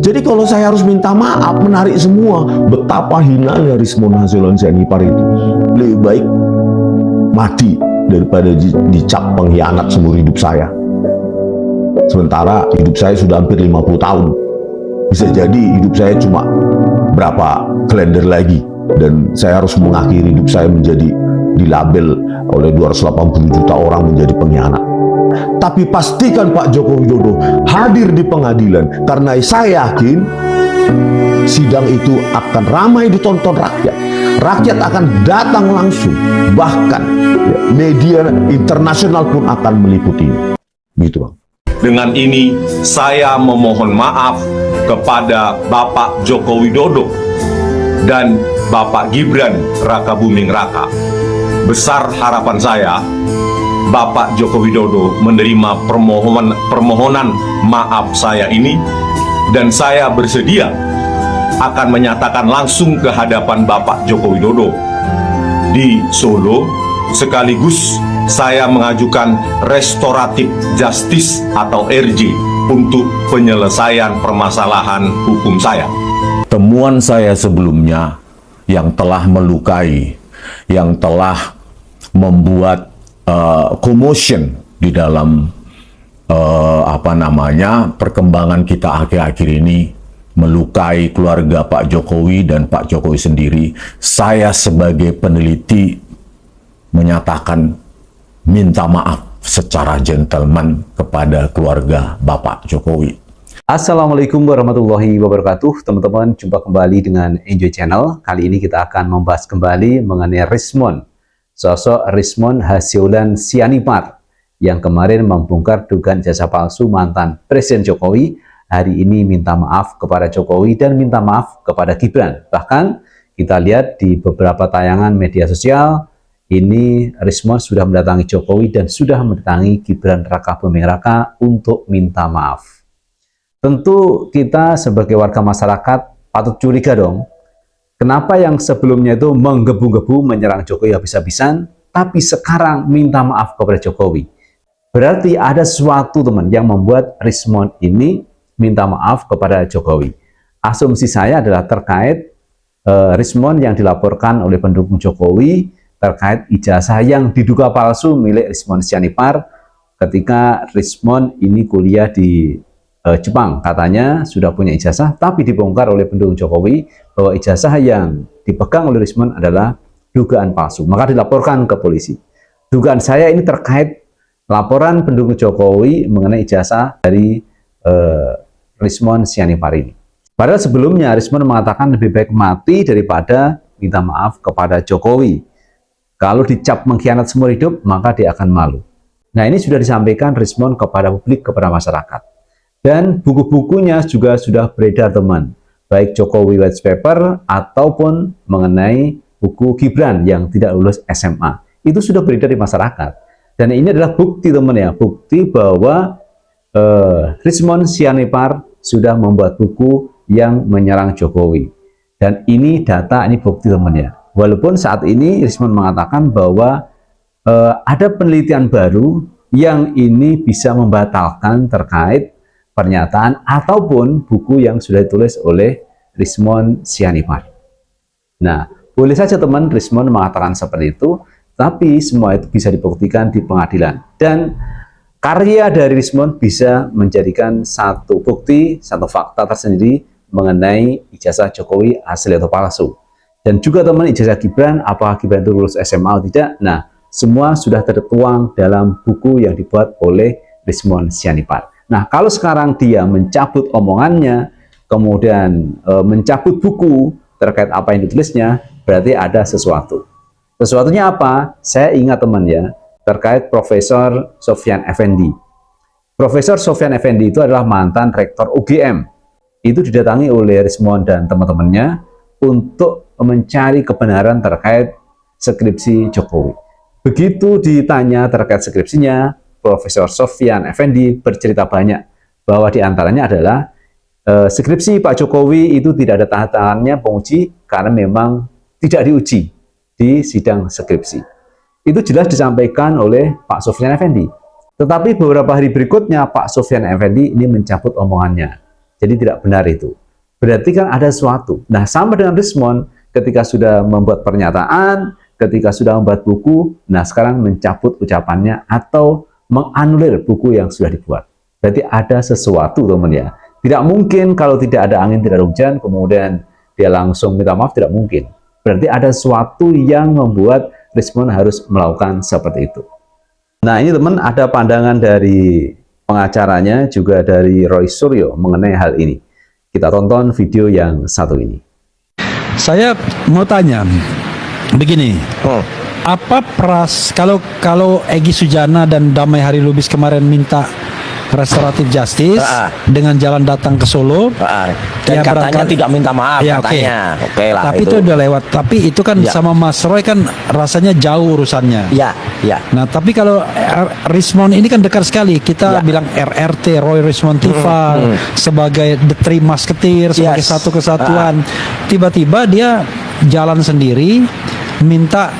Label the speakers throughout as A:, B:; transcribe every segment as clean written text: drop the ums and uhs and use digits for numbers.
A: Jadi kalau saya harus minta maaf, menarik semua, betapa hinanya Rismon Hasilon Sianipar itu. Lebih baik mati daripada dicap pengkhianat seumur hidup saya. Sementara hidup saya sudah hampir 50 tahun. Bisa jadi hidup saya cuma berapa kalender lagi. Dan saya harus mengakhiri hidup saya menjadi dilabel oleh 280 juta orang menjadi pengkhianat. Tapi pastikan Pak Joko Widodo hadir di pengadilan, karena saya yakin sidang itu akan ramai ditonton rakyat. Rakyat akan datang langsung, bahkan media internasional pun akan meliputinya. Gitu, Bang.
B: Dengan ini saya memohon maaf kepada Bapak Joko Widodo dan Bapak Gibran Rakabuming Raka. Besar harapan saya Bapak Joko Widodo menerima permohonan maaf saya ini, dan saya bersedia akan menyatakan langsung ke hadapan Bapak Joko Widodo di Solo. Sekaligus saya mengajukan restoratif justice atau RJ untuk penyelesaian permasalahan hukum saya.
C: Temuan saya sebelumnya yang telah melukai, yang telah membuat commotion di dalam perkembangan kita akhir-akhir ini, melukai keluarga Pak Jokowi dan Pak Jokowi sendiri. Saya sebagai peneliti menyatakan minta maaf secara gentleman kepada keluarga Bapak Jokowi.
D: Assalamualaikum warahmatullahi wabarakatuh. Teman-teman, jumpa kembali dengan Enjoy Channel. Kali ini kita akan membahas kembali mengenai Rismon, sosok Rismon Hasilon Sianipar yang kemarin membongkar dugaan jasa palsu mantan Presiden Jokowi. Hari ini minta maaf kepada Jokowi dan minta maaf kepada Gibran. Bahkan kita lihat di beberapa tayangan media sosial, ini Rismon sudah mendatangi Jokowi dan sudah mendatangi Gibran Rakabuming Raka untuk minta maaf. Tentu kita sebagai warga masyarakat patut curiga dong. Kenapa yang sebelumnya itu menggebu-gebu menyerang Jokowi habis-habisan, tapi sekarang minta maaf kepada Jokowi? Berarti ada sesuatu, teman, yang membuat Rismon ini minta maaf kepada Jokowi. Asumsi saya adalah terkait Rismon yang dilaporkan oleh pendukung Jokowi terkait ijazah yang diduga palsu milik Rismon Sianipar ketika Rismon ini kuliah di Jepang. Katanya sudah punya ijazah, tapi dibongkar oleh pendukung Jokowi bahwa ijazah yang dipegang oleh Rismon adalah dugaan palsu. Maka dilaporkan ke polisi. Dugaan saya ini terkait laporan pendukung Jokowi mengenai ijazah dari Rismon Sianipar ini. Padahal sebelumnya Rismon mengatakan lebih baik mati daripada minta maaf kepada Jokowi. Kalau dicap mengkhianat seumur hidup, maka dia akan malu. Nah, ini sudah disampaikan Rismon kepada publik, kepada masyarakat. Dan buku-bukunya juga sudah beredar, teman. Baik Jokowi White Paper ataupun mengenai buku Gibran yang tidak lulus SMA. Itu sudah beredar di masyarakat. Dan ini adalah bukti, teman ya. Bukti bahwa Rismon Sianipar sudah membuat buku yang menyerang Jokowi. Dan ini data, ini bukti, teman ya. Walaupun saat ini Rismon mengatakan bahwa ada penelitian baru yang ini bisa membatalkan terkait pernyataan ataupun buku yang sudah ditulis oleh Rismon Sianipar. Nah, boleh saja teman Rismon mengatakan seperti itu, tapi semua itu bisa dibuktikan di pengadilan. Dan karya dari Rismon bisa menjadikan satu bukti, satu fakta tersendiri mengenai ijazah Jokowi asli atau palsu. Dan juga teman ijazah Gibran, apakah Gibran itu lulus SMA atau tidak. Nah, semua sudah tertuang dalam buku yang dibuat oleh Rismon Sianipar. Nah, kalau sekarang dia mencabut omongannya, kemudian mencabut buku terkait apa yang ditulisnya, berarti ada sesuatu. Sesuatunya apa? Saya ingat, teman ya, terkait Profesor Sofyan Effendi. Profesor Sofyan Effendi itu adalah mantan rektor UGM. Itu didatangi oleh Rismon dan teman-temannya untuk mencari kebenaran terkait skripsi Jokowi. Begitu ditanya terkait skripsinya, Profesor Sofyan Effendi bercerita banyak bahwa diantaranya adalah skripsi Pak Jokowi itu tidak ada tanda tangannya penguji karena memang tidak diuji di sidang skripsi. Itu jelas disampaikan oleh Pak Sofyan Effendi. Tetapi beberapa hari berikutnya Pak Sofyan Effendi ini mencabut omongannya. Jadi tidak benar itu. Berarti kan ada sesuatu. Nah, sama dengan Rismond ketika sudah membuat pernyataan, ketika sudah membuat buku, nah sekarang mencabut ucapannya atau menganulir buku yang sudah dibuat. Berarti ada sesuatu, teman ya. Tidak mungkin kalau tidak ada angin, tidak ada hujan, kemudian dia langsung minta maaf, tidak mungkin. Berarti ada sesuatu yang membuat Rismond harus melakukan seperti itu. Nah, ini teman, ada pandangan dari pengacaranya, juga dari Roy Suryo mengenai hal ini. Kita tonton video yang satu ini.
E: Saya mau tanya, begini, apa kalau Egy Sujana dan Damai Hari Lubis kemarin minta restoratif justice dengan jalan datang ke Solo,
F: dan
E: ya
F: katanya tidak minta maaf,
E: ya,
F: katanya, oke lah.
E: Tapi itu udah lewat. Tapi itu kan
F: Ya.
E: sama Mas Roy kan rasanya jauh urusannya.
F: Ya, ya.
E: Nah, tapi kalau Rismond ini kan dekat sekali. Kita
F: Ya.
E: bilang RRT, Roy Rismond Tifa, sebagai The Three Musketeer, sebagai
F: Yes.
E: satu kesatuan. Tiba-tiba dia jalan sendiri, minta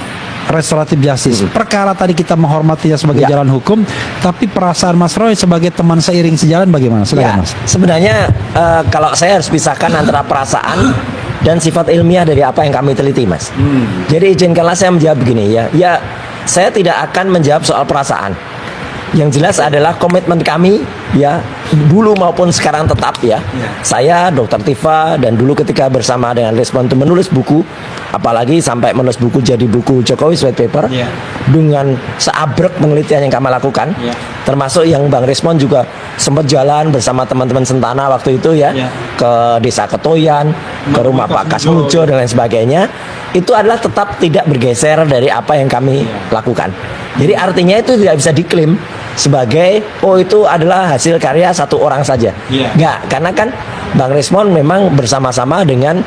E: restoratif justice. Perkara tadi kita menghormatinya sebagai
F: Ya.
E: jalan hukum, tapi perasaan Mas Roy sebagai teman seiring sejalan bagaimana? Silakan,
F: Ya,
E: Mas.
F: sebenarnya kalau saya harus pisahkan antara perasaan dan sifat ilmiah dari apa yang kami teliti, Mas. Jadi izinkanlah saya menjawab begini ya. Ya, saya tidak akan menjawab soal perasaan. Yang jelas adalah komitmen kami ya, dulu maupun sekarang tetap ya. Saya, Dr. Tifa, dan dulu ketika bersama dengan Rismond untuk menulis buku, apalagi sampai menulis buku jadi buku Jokowi White Paper, dengan seabrek penelitian yang kami lakukan, termasuk yang Bang Rismond juga sempat jalan bersama teman-teman Sentana waktu itu ya, ke Desa Ketoyan, ke rumah Pak Kasmujo dan lain sebagainya. Itu adalah tetap tidak bergeser dari apa yang kami lakukan. Jadi artinya itu tidak bisa diklaim sebagai oh itu adalah hasil karya satu orang saja. Enggak, karena kan Bang Rismond memang bersama-sama dengan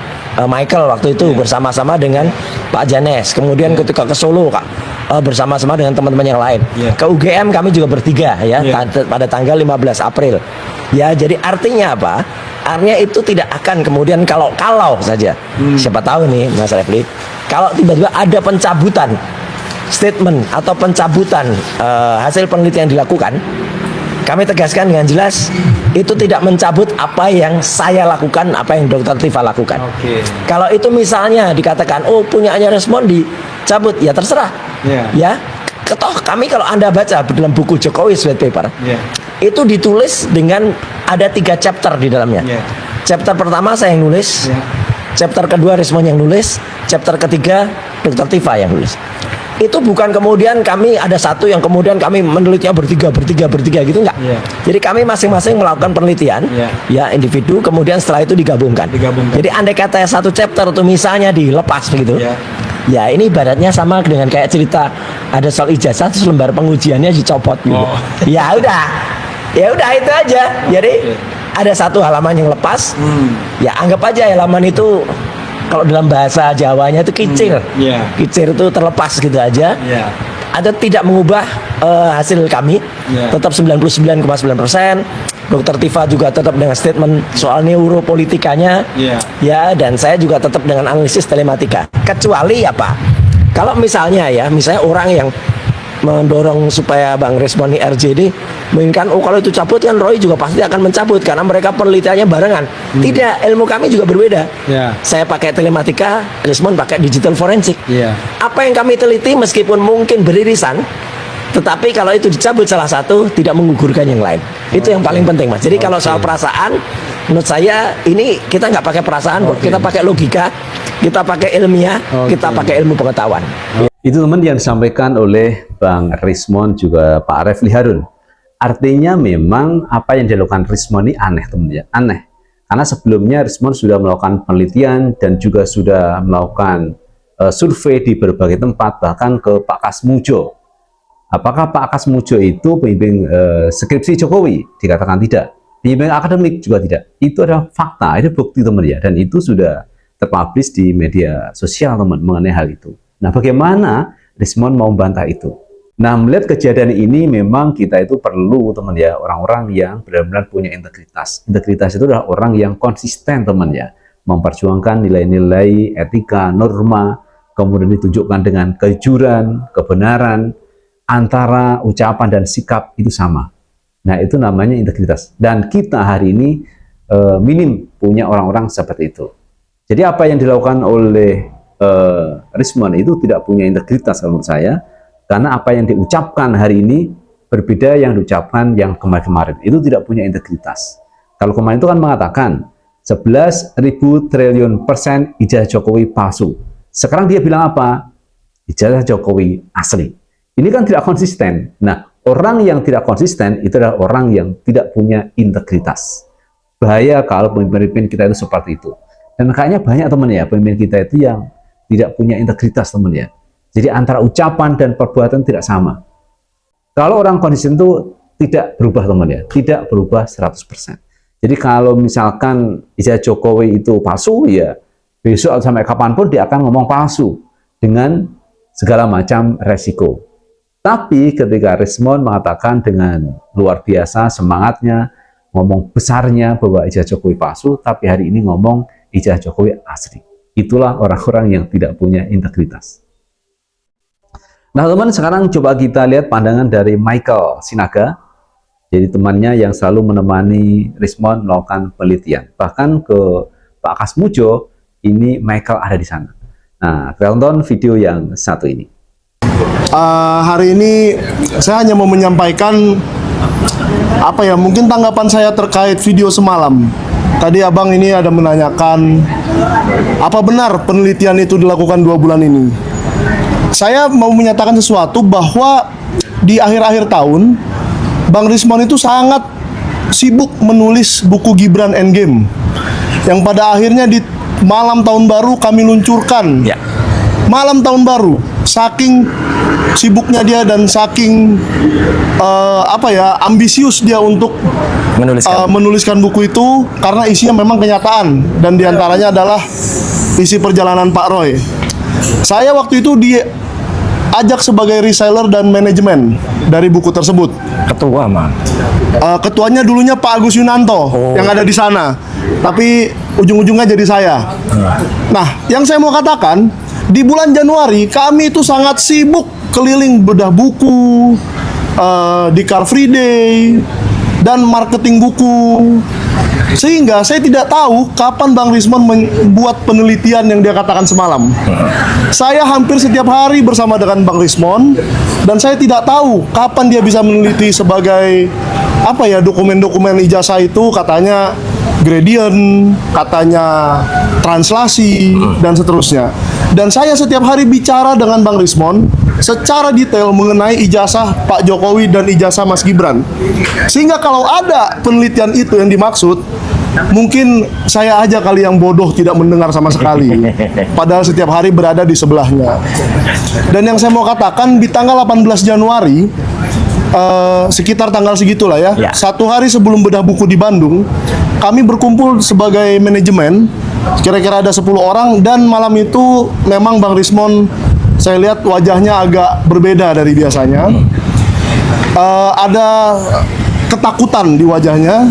F: Michael waktu itu, bersama-sama dengan Pak Janes. Kemudian ketika ke Solo Kak, bersama-sama dengan teman-teman yang lain. Ke UGM kami juga bertiga ya pada tanggal 15 April. Ya, jadi artinya apa? Artinya itu tidak akan kemudian kalau saja. Siapa tahu nih Mas Refli, kalau tiba-tiba ada pencabutan statement atau pencabutan hasil penelitian yang dilakukan, kami tegaskan dengan jelas itu tidak mencabut apa yang saya lakukan, apa yang Dr. Tifa lakukan. Kalau itu misalnya dikatakan oh punyanya Rismond dicabut, ya terserah. Ya, ketoh kami kalau Anda baca dalam buku Jokowi White Paper, itu ditulis dengan ada 3 chapter di dalamnya. Chapter pertama saya yang nulis, chapter kedua Rismond yang nulis, chapter ketiga Dr. Tifa yang nulis. Itu bukan kemudian kami ada satu yang kemudian kami menelitinya bertiga gitu, enggak. Jadi kami masing-masing melakukan penelitian ya individu, kemudian setelah itu digabungkan. Jadi andai kata satu chapter itu misalnya dilepas begitu, ya ini ibaratnya sama dengan kayak cerita ada soal ijazah terus lembar pengujiannya dicopot gitu. Ya udah itu aja. Jadi ada satu halaman yang lepas, ya anggap aja halaman itu kalau dalam bahasa Jawanya itu kicir. Kicir itu terlepas gitu aja. Ada tidak mengubah hasil kami. Tetap 99,9%. Dr. Tifa juga tetap dengan statement soal neuropolitikanya. Ya, dan saya juga tetap dengan analisis telematika. Kecuali apa? Kalau misalnya orang yang mendorong supaya Bang Rismond ini RJD menginginkan oh kalau itu cabut kan Roy juga pasti akan mencabut karena mereka penelitiannya barengan. Tidak, ilmu kami juga berbeda. Saya pakai telematika, Rismond pakai digital forensik. Apa yang kami teliti meskipun mungkin beririsan, tetapi kalau itu dicabut salah satu tidak menggugurkan yang lain. Itu yang paling penting, Mas. Jadi kalau soal perasaan, menurut saya ini kita nggak pakai perasaan, kita pakai logika, kita pakai ilmiah, kita pakai ilmu pengetahuan.
D: Itu teman yang disampaikan oleh Bang Rismond juga Pak Refli Harun. Artinya memang apa yang dilakukan Rismond ini aneh teman ya, aneh. Karena sebelumnya Rismond sudah melakukan penelitian dan juga sudah melakukan survei di berbagai tempat, bahkan ke Pak Kasmujo. Apakah Pak Kasmujo itu pembimbing skripsi Jokowi? Dikatakan tidak. Pembimbing akademik juga tidak. Itu adalah fakta, itu bukti teman ya, dan itu sudah terpublish di media sosial teman mengenai hal itu. Nah, bagaimana Rismond mau membantah itu? Nah, melihat kejadian ini memang kita itu perlu teman ya, orang-orang yang benar-benar punya integritas. Integritas itu adalah orang yang konsisten teman ya, memperjuangkan nilai-nilai etika, norma, kemudian ditunjukkan dengan kejujuran, kebenaran, antara ucapan dan sikap itu sama. Nah, itu namanya integritas. Dan kita hari ini minim punya orang-orang seperti itu. Jadi apa yang dilakukan oleh Rismon itu tidak punya integritas kalau menurut saya, karena apa yang diucapkan hari ini berbeda yang diucapkan yang kemarin-kemarin. Itu tidak punya integritas. Kalau kemarin itu kan mengatakan 11.000 triliun % ijazah Jokowi palsu. Sekarang dia bilang apa? Ijazah Jokowi asli. Ini kan tidak konsisten. Nah, orang yang tidak konsisten itu adalah orang yang tidak punya integritas. Bahaya kalau pemimpin kita itu seperti itu. Dan kayaknya banyak teman ya, pemimpin kita itu yang tidak punya integritas teman ya. Jadi antara ucapan dan perbuatan tidak sama. Kalau orang konsisten itu tidak berubah teman ya, tidak berubah 100%. Jadi kalau misalkan ijazah Jokowi itu palsu ya, besok atau sampai kapanpun dia akan ngomong palsu dengan segala macam resiko. Tapi ketika Rismon mengatakan dengan luar biasa semangatnya, ngomong besarnya bahwa ijazah Jokowi palsu, tapi hari ini ngomong ijazah Jokowi asli. Itulah orang-orang yang tidak punya integritas. Nah teman, sekarang coba kita lihat pandangan dari Michael Sinaga. Jadi temannya yang selalu menemani Rismon melakukan penelitian. Bahkan ke Pak Kasmujo, ini Michael ada di sana. Nah, kita tonton video yang satu ini.
G: Hari ini saya hanya mau menyampaikan mungkin tanggapan saya terkait video semalam. Tadi abang ini ada menanyakan apa benar penelitian itu dilakukan 2 bulan ini. Saya mau menyatakan sesuatu bahwa di akhir-akhir tahun Bang Rismon itu sangat sibuk menulis buku Gibran Endgame yang pada akhirnya di malam tahun baru kami luncurkan. Malam tahun baru, saking sibuknya dia dan saking ambisius dia untuk menuliskan buku itu, karena isinya memang kenyataan dan diantaranya adalah isi perjalanan Pak Roy. Saya waktu itu diajak sebagai reseller dan manajemen dari buku tersebut.
F: Ketua mah.
G: Ketuanya dulunya Pak Agus Yunanto yang ada di sana, tapi ujung-ujungnya jadi saya. Nah, yang saya mau katakan, di bulan Januari kami itu sangat sibuk keliling bedah buku, di Car Free Day dan marketing buku, sehingga saya tidak tahu kapan Bang Rismon membuat penelitian yang dia katakan semalam. Saya hampir setiap hari bersama dengan Bang Rismon dan saya tidak tahu kapan dia bisa meneliti sebagai dokumen-dokumen ijazah itu, katanya gradient, katanya translasi dan seterusnya. Dan saya setiap hari bicara dengan Bang Rismon secara detail mengenai ijazah Pak Jokowi dan ijazah Mas Gibran. Sehingga kalau ada penelitian itu yang dimaksud, mungkin saya aja kali yang bodoh tidak mendengar sama sekali. Padahal setiap hari berada di sebelahnya. Dan yang saya mau katakan, di tanggal 18 Januari, sekitar tanggal segitulah ya, 1 hari sebelum bedah buku di Bandung, kami berkumpul sebagai manajemen, kira-kira ada 10 orang, dan malam itu memang Bang Rismon, saya lihat wajahnya agak berbeda dari biasanya. Ada ketakutan di wajahnya,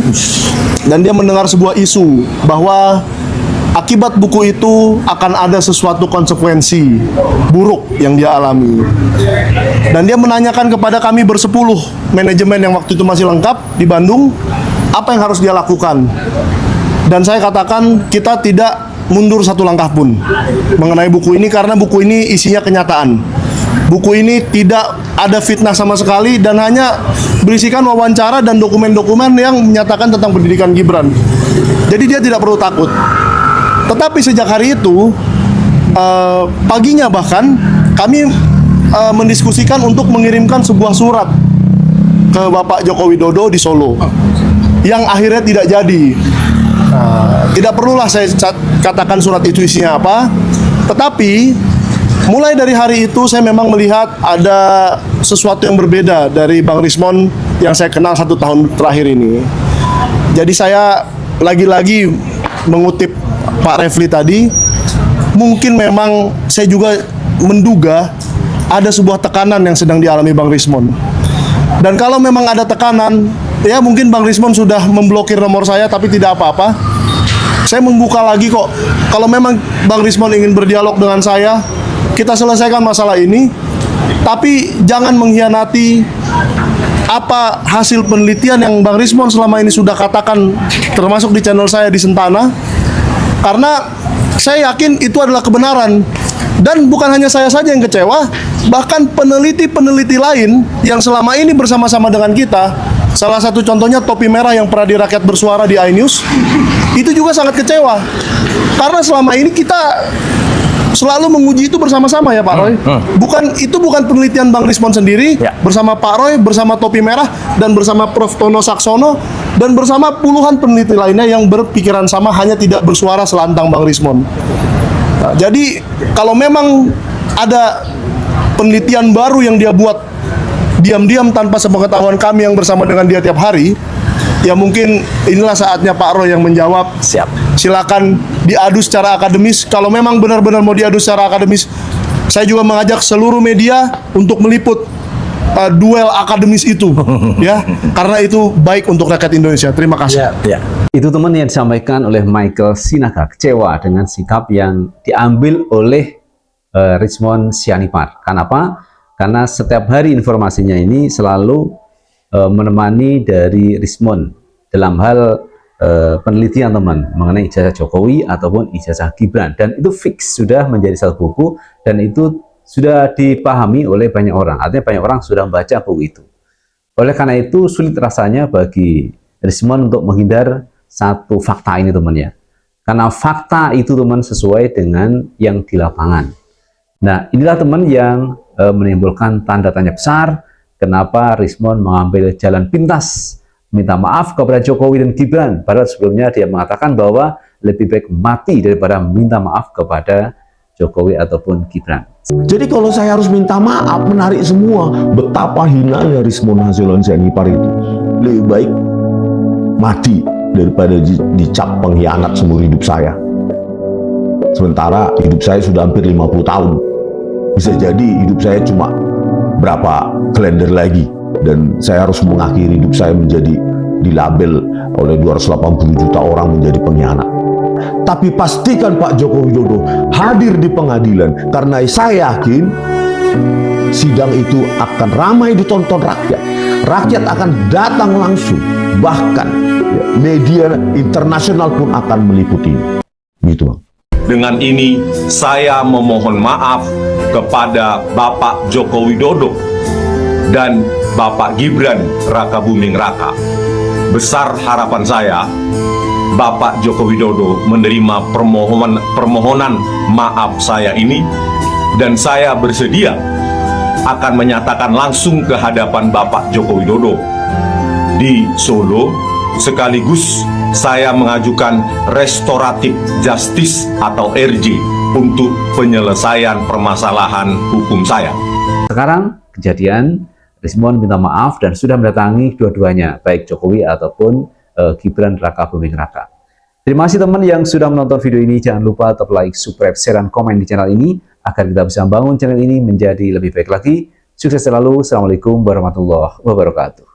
G: dan dia mendengar sebuah isu bahwa akibat buku itu akan ada sesuatu konsekuensi buruk yang dia alami. Dan dia menanyakan kepada kami bersepuluh manajemen yang waktu itu masih lengkap di Bandung, apa yang harus dia lakukan. Dan saya katakan kita tidak mundur satu langkah pun mengenai buku ini, karena buku ini isinya kenyataan. Buku ini tidak ada fitnah sama sekali dan hanya berisikan wawancara dan dokumen-dokumen yang menyatakan tentang pendidikan Gibran. Jadi dia tidak perlu takut. Tetapi sejak hari itu, paginya bahkan kami mendiskusikan untuk mengirimkan sebuah surat ke Bapak Joko Widodo di Solo, yang akhirnya tidak jadi. Tidak perlulah saya katakan surat itu isinya apa, tetapi mulai dari hari itu saya memang melihat ada sesuatu yang berbeda dari Bang Rismon yang saya kenal 1 tahun terakhir ini. Jadi saya lagi-lagi mengutip Pak Refli tadi, mungkin memang saya juga menduga ada sebuah tekanan yang sedang dialami Bang Rismon. Dan kalau memang ada tekanan, ya mungkin Bang Rismon sudah memblokir nomor saya, tapi tidak apa-apa. Saya membuka lagi kok. Kalau memang Bang Rismon ingin berdialog dengan saya, kita selesaikan masalah ini. Tapi jangan mengkhianati apa hasil penelitian yang Bang Rismon selama ini sudah katakan, termasuk di channel saya di Sentana, karena saya yakin itu adalah kebenaran. Dan bukan hanya saya saja yang kecewa, bahkan peneliti-peneliti lain yang selama ini bersama-sama dengan kita, salah satu contohnya Topi Merah yang pernah di Rakyat Bersuara di iNews, itu juga sangat kecewa. Karena selama ini kita selalu menguji itu bersama-sama ya Pak Roy. Itu bukan penelitian Bang Rismon sendiri, bersama Pak Roy, bersama Topi Merah, dan bersama Prof. Tono Saksono, dan bersama puluhan peneliti lainnya yang berpikiran sama, hanya tidak bersuara selantang Bang Rismon. Nah, jadi kalau memang ada penelitian baru yang dia buat diam-diam tanpa sepengetahuan kami yang bersama dengan dia tiap hari, ya mungkin inilah saatnya Pak Roy yang menjawab.
F: Siap.
G: Silakan diadu secara akademis. Kalau memang benar-benar mau diadu secara akademis, saya juga mengajak seluruh media untuk meliput duel akademis itu, ya, karena itu baik untuk rakyat Indonesia. Terima kasih.
F: Ya.
D: Itu teman yang disampaikan oleh Michael Sinaga, kecewa dengan sikap yang diambil oleh Rismon Sianipar. Kenapa? Karena setiap hari informasinya ini selalu menemani dari Rismon dalam hal penelitian teman mengenai ijazah Jokowi ataupun ijazah Gibran, dan itu fix sudah menjadi satu buku dan itu sudah dipahami oleh banyak orang. Artinya banyak orang sudah membaca buku itu. Oleh karena itu sulit rasanya bagi Rismon untuk menghindar satu fakta ini teman ya, karena fakta itu teman sesuai dengan yang di lapangan. Nah, inilah teman yang menimbulkan tanda tanya besar kenapa Rismon mengambil jalan pintas minta maaf kepada Jokowi dan Gibran, padahal sebelumnya dia mengatakan bahwa lebih baik mati daripada minta maaf kepada Jokowi ataupun Gibran.
A: Jadi kalau saya harus minta maaf, menarik semua, betapa hinanya Rismon Hasilon Sianipar itu. Lebih baik mati daripada dicap pengkhianat seumur hidup saya. Sementara hidup saya sudah hampir 50 tahun. Bisa jadi hidup saya cuma berapa kalender lagi, dan saya harus mengakhiri hidup saya menjadi dilabel oleh 280 juta orang menjadi pengkhianat. Tapi pastikan Pak Joko Widodo hadir di pengadilan, karena saya yakin sidang itu akan ramai ditonton rakyat. Rakyat akan datang langsung, bahkan media internasional pun akan meliputi. Gitu Bang.
B: Dengan ini, saya memohon maaf kepada Bapak Joko Widodo dan Bapak Gibran Raka Buming Raka. Besar harapan saya, Bapak Joko Widodo menerima permohonan maaf saya ini, dan saya bersedia akan menyatakan langsung ke hadapan Bapak Joko Widodo di Solo. Sekaligus saya mengajukan restoratif justice atau RJ untuk penyelesaian permasalahan hukum saya.
D: Sekarang kejadian Rismon minta maaf dan sudah mendatangi dua-duanya, baik Jokowi ataupun Gibran Raka Buming Raka. Terima kasih teman yang sudah menonton video ini. Jangan lupa tetap like, subscribe, share, dan komen di channel ini agar kita bisa membangun channel ini menjadi lebih baik lagi. Sukses selalu. Assalamualaikum warahmatullahi wabarakatuh.